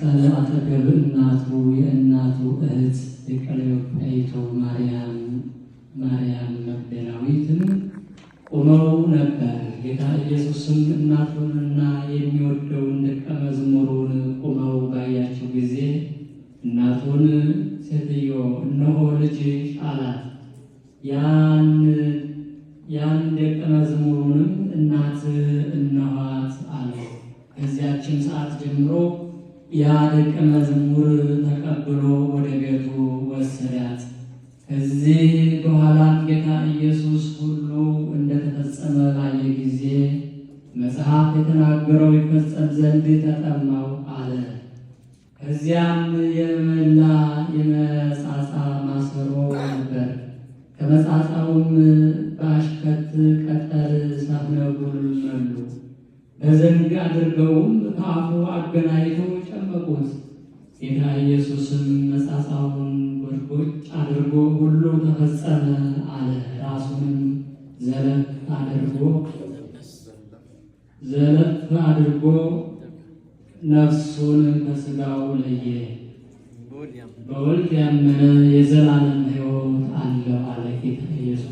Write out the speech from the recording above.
መስቀል አጠገብ እናቱ የእናቱ እህት የቀለዮጳይቱ ማርያም መግደላዊትን ቆመው ነበር። ጌታ ኢየሱስም እናቱንና የሚወደውን ደቀ መዝሙሩን ቆመው ባያቸው ጊዜ እናቱን ሴትዮ እነሆ ልጅሽ አላት። ያን ደቀ መዝሙሩንም እናት እነኋት አለው። ከዚያችን ሰዓት ጀምሮ ያ ደቀ መዝሙር ተቀብሎ ወደ ቤቱ ወሰዳት። ከዚህ በኋላም ጌታ ኢየሱስ ሁሉ እንደተፈጸመ ባየ ጊዜ መጽሐፍ የተናገረው ይፈጸም ዘንድ ተጠማው አለ። ከዚያም የመላ የመጻጻ ማሰሮ ነበር። ከመጻጻውም በአሽከት ቀጠል ሳፍነጉል መሉ። በዘንግ አድርገውም ከአፉ አገናኝተው ጨመቁት። ጌታ ኢየሱስም መጻጻውን ጎድጎድ አድርጎ ሁሉ ተፈጸመ አለ። ራሱንም ዘለፍ አድርጎ ነፍሱን ከሥጋው ለየ። በወልድ ያመነ የዘላለም ሕይወት አለው አለ ጌታ ኢየሱስ።